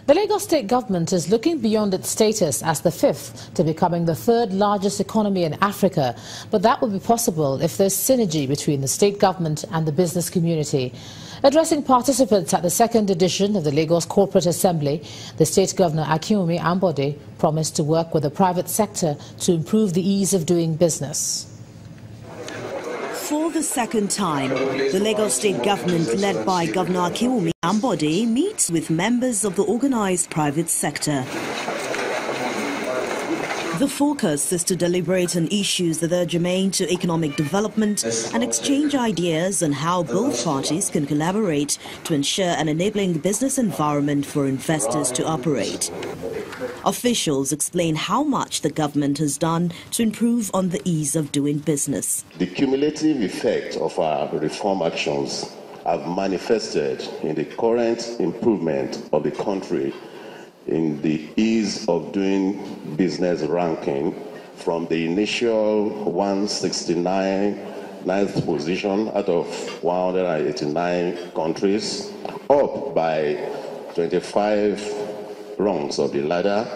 The Lagos state government is looking beyond its status as the fifth to becoming the third largest economy in Africa. But that will be possible if there's synergy between the state government and the business community. Addressing participants at the second edition of the Lagos Corporate Assembly, the State Governor Akinwumi Ambode promised to work with the private sector to improve the ease of doing business. For the second time, the Lagos state government, led by Governor Akinwumi Ambode, meets with members of the organized private sector. The focus is to deliberate on issues that are germane to economic development and exchange ideas on how both parties can collaborate to ensure an enabling business environment for investors to operate. Officials explain how much the government has done to improve on the ease of doing business. The cumulative effect of our reform actions have manifested in the current improvement of the country in the ease of doing business ranking from the initial 169th position out of 189 countries up by 25 rungs of the ladder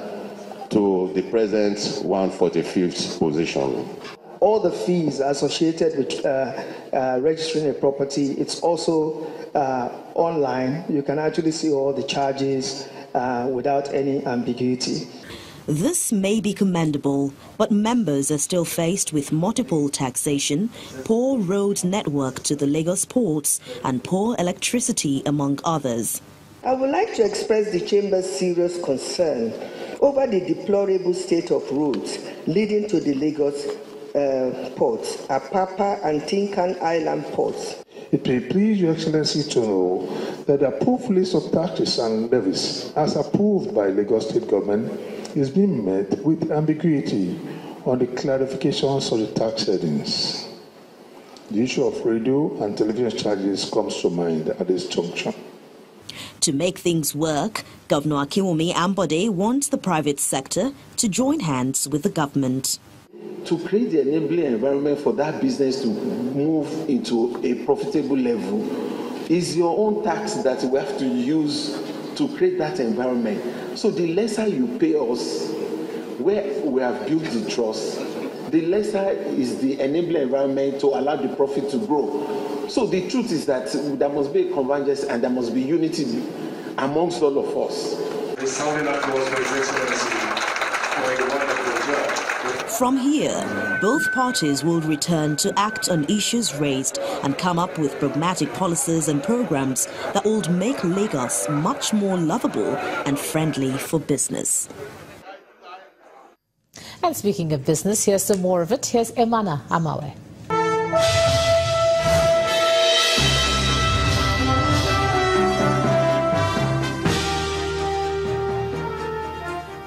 to the present 145th position. All the fees associated with registering a property, it's also online. You can actually see all the charges without any ambiguity. This may be commendable, but members are still faced with multiple taxation, poor road network to the Lagos ports, and poor electricity, among others. I would like to express the Chamber's serious concern over the deplorable state of roads leading to the Lagos ports, Apapa and Tinkan Island ports. It may please Your Excellency to know that the approved list of taxes and levies, as approved by Lagos State Government, is being met with ambiguity on the clarifications of the tax headings. The issue of radio and television charges comes to mind at this juncture. To make things work, Governor Akinwumi Ambode wants the private sector to join hands with the government. To create the enabling environment for that business to move into a profitable level is your own tax that we have to use to create that environment. So the lesser you pay us, where we have built the trust, the lesser is the enabling environment to allow the profit to grow. So the truth is that there must be a convergence and there must be unity amongst all of us. From here, both parties will return to act on issues raised and come up with pragmatic policies and programs that will make Lagos much more lovable and friendly for business. And speaking of business, here's some more of it. Here's Emana Amawe.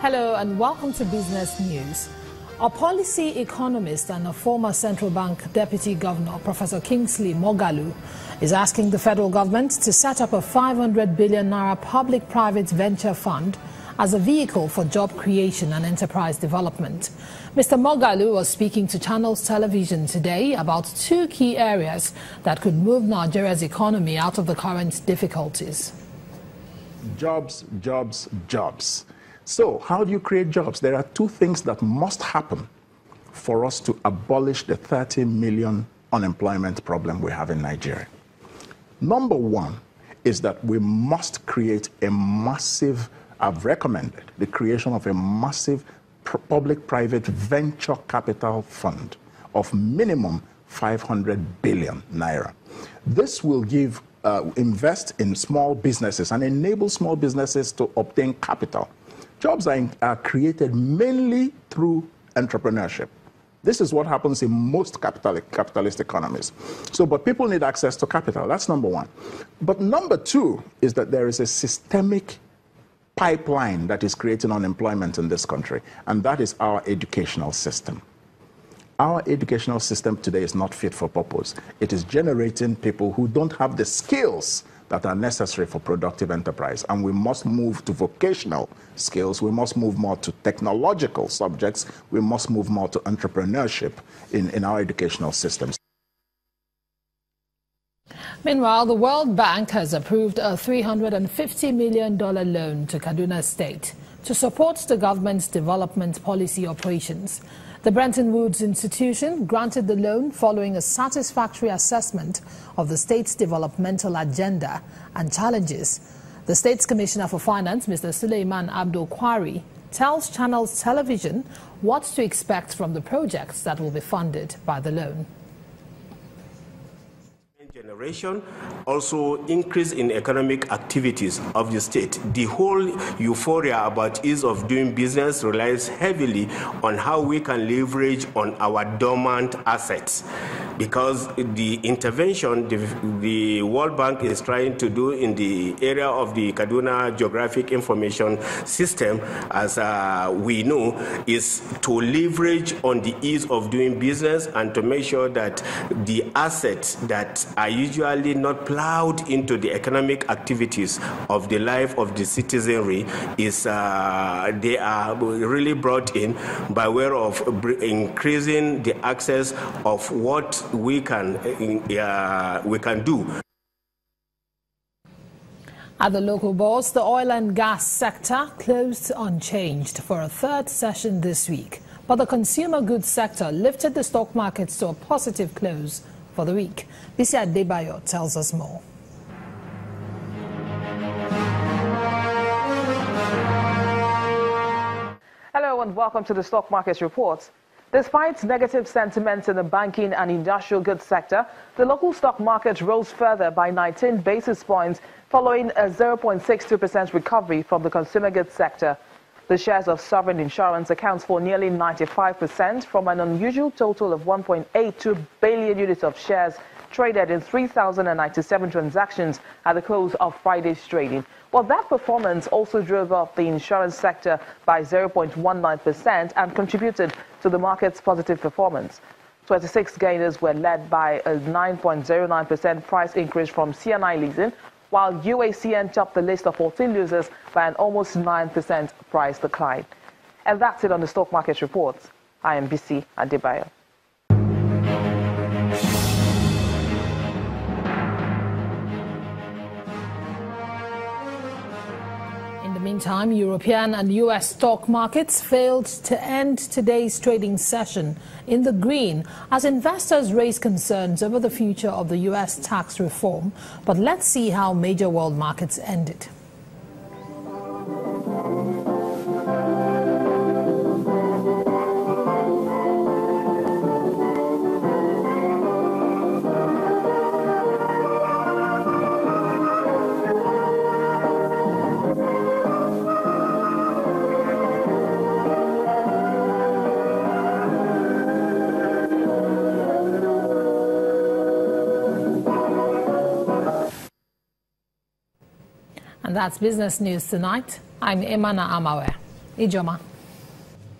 Hello and welcome to Business News. A policy economist and a former central bank deputy governor, Professor Kingsley Moghalu, is asking the federal government to set up a 500 billion naira public-private venture fund as a vehicle for job creation and enterprise development. Mr. Moghalu was speaking to Channels Television today about two key areas that could move Nigeria's economy out of the current difficulties. Jobs, jobs, jobs. So how do you create jobs? There are two things that must happen for us to abolish the 30 million unemployment problem we have in Nigeria. Number one is that we must create a massive, I've recommended the creation of a massive public-private venture capital fund of minimum 500 billion naira. This will give, invest in small businesses and enable small businesses to obtain capital. Jobs are created mainly through entrepreneurship. This is what happens in most capitalist economies. But people need access to capital. That's number one. But number two is that there is a systemic pipeline that is creating unemployment in this country, and that is our educational system. Our educational system today is not fit for purpose. It is generating people who don't have the skills that are necessary for productive enterprise. And we must move to vocational skills. We must move more to technological subjects. We must move more to entrepreneurship in our educational systems. Meanwhile, the World Bank has approved a $350 million loan to Kaduna State to support the government's development policy operations. The Bretton Woods institution granted the loan following a satisfactory assessment of the state's developmental agenda and challenges. The state's Commissioner for Finance, Mr. Suleiman Abdul Kwari, tells Channels Television what to expect from the projects that will be funded by the loan. Generation, also increase in economic activities of the state. The whole euphoria about ease of doing business relies heavily on how we can leverage on our dormant assets, because the intervention the World Bank is trying to do in the area of the Kaduna Geographic Information System, as we know, is to leverage on the ease of doing business and to make sure that the assets that are usually not plowed into the economic activities of the life of the citizenry is they are really brought in by way of increasing the access of what we can do. At the local bourse, the oil and gas sector closed unchanged for a third session this week, but the consumer goods sector lifted the stock markets to a positive close for the week. Bisi Adebayo tells us more. Hello and welcome to the Stock Markets Report. Despite negative sentiment in the banking and industrial goods sector, the local stock market rose further by 19 basis points following a 0.62% recovery from the consumer goods sector. The shares of Sovereign Insurance accounts for nearly 95% from an unusual total of 1.82 billion units of shares traded in 3,097 transactions at the close of Friday's trading. Well, that performance also drove up the insurance sector by 0.19% and contributed to the market's positive performance. 26 gainers were led by a 9.09% price increase from C&I leasing, while UACN topped the list of 14 losers by an almost 9% price decline. And that's it on the Stock Market Report. I am Bisi Adebayo. In the meantime, European and U.S. stock markets failed to end today's trading session in the green as investors raise concerns over the future of the U.S. tax reform. But let's see how major world markets ended. And that's business news tonight. I'm Emana Amawe. Ijoma.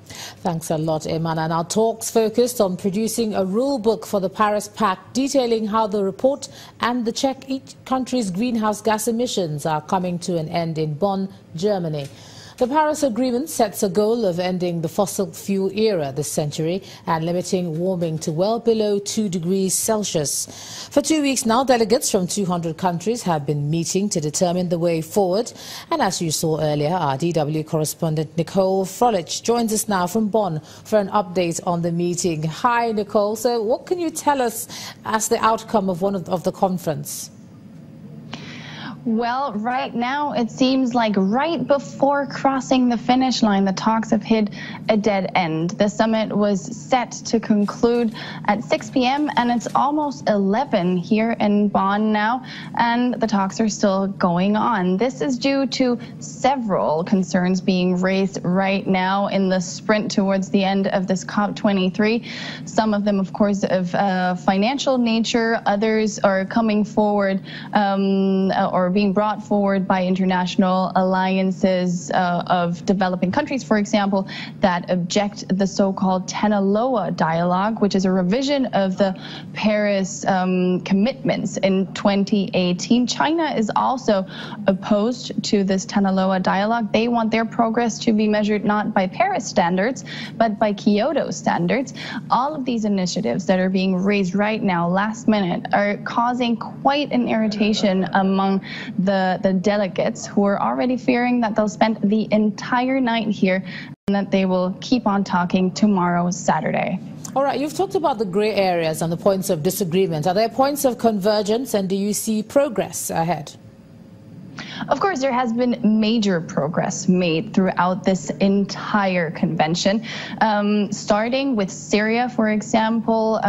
Thanks a lot, Emana. And our talks focused on producing a rule book for the Paris Pact, detailing how the report and the check each country's greenhouse gas emissions are coming to an end in Bonn, Germany. The Paris Agreement sets a goal of ending the fossil fuel era this century and limiting warming to well below 2 degrees Celsius. For 2 weeks now, delegates from 200 countries have been meeting to determine the way forward. And as you saw earlier, our DW correspondent Nicole Frolich joins us now from Bonn for an update on the meeting. Hi, Nicole. So what can you tell us as the outcome of of the conference? Well, right now, it seems like right before crossing the finish line, the talks have hit a dead end. The summit was set to conclude at 6 p.m. and it's almost 11 here in Bonn now, and the talks are still going on. This is due to several concerns being raised right now in the sprint towards the end of this COP23. Some of them, of course, of financial nature. Others are coming forward or being brought forward by international alliances of developing countries, for example, that object the so-called Tenaloa Dialogue, which is a revision of the Paris commitments in 2018. China is also opposed to this Tenaloa Dialogue. They want their progress to be measured not by Paris standards, but by Kyoto standards. All of these initiatives that are being raised right now, last minute, are causing quite an irritation among the delegates, who are already fearing that they'll spend the entire night here and that they will keep on talking tomorrow, Saturday. All right, you've talked about the grey areas and the points of disagreement. Are there points of convergence, and do you see progress ahead? Of course, there has been major progress made throughout this entire convention, starting with Syria, for example,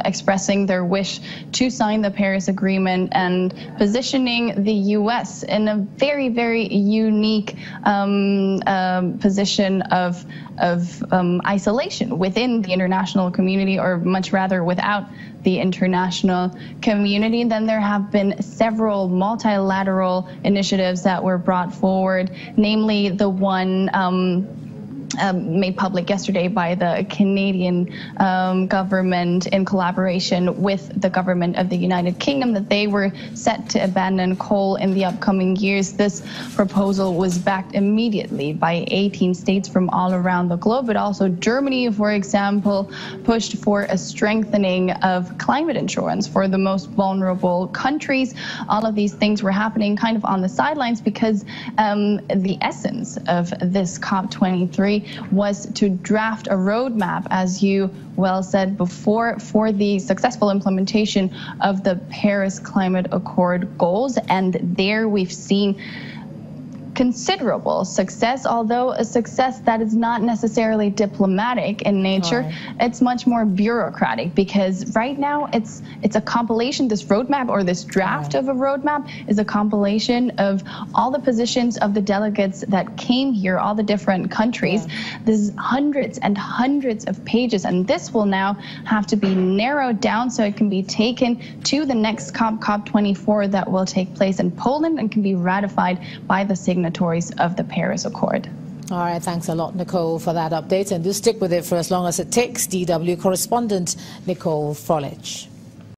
expressing their wish to sign the Paris Agreement and positioning the U.S. in a very, very unique position of isolation within the international community, or much rather without the international community. Then there have been several multilateral initiatives that were brought forward, namely the one made public yesterday by the Canadian government in collaboration with the government of the United Kingdom, that they were set to abandon coal in the upcoming years. This proposal was backed immediately by 18 states from all around the globe, but also Germany, for example, pushed for a strengthening of climate insurance for the most vulnerable countries. All of these things were happening kind of on the sidelines because the essence of this COP23 was to draft a roadmap, as you well said before, for the successful implementation of the Paris Climate Accord goals. And there we've seen considerable success, although a success that is not necessarily diplomatic in nature. Right. It's much more bureaucratic, because right now it's a compilation. This roadmap, or this draft of a roadmap, is a compilation of all the positions of the delegates that came here, all the different countries. There's hundreds and hundreds of pages, and this will now have to be narrowed down so it can be taken to the next COP24 that will take place in Poland and can be ratified by the signatories of the Paris Accord. All right, thanks a lot, Nicole, for that update. And do stick with it for as long as it takes. DW correspondent Nicole Frolich.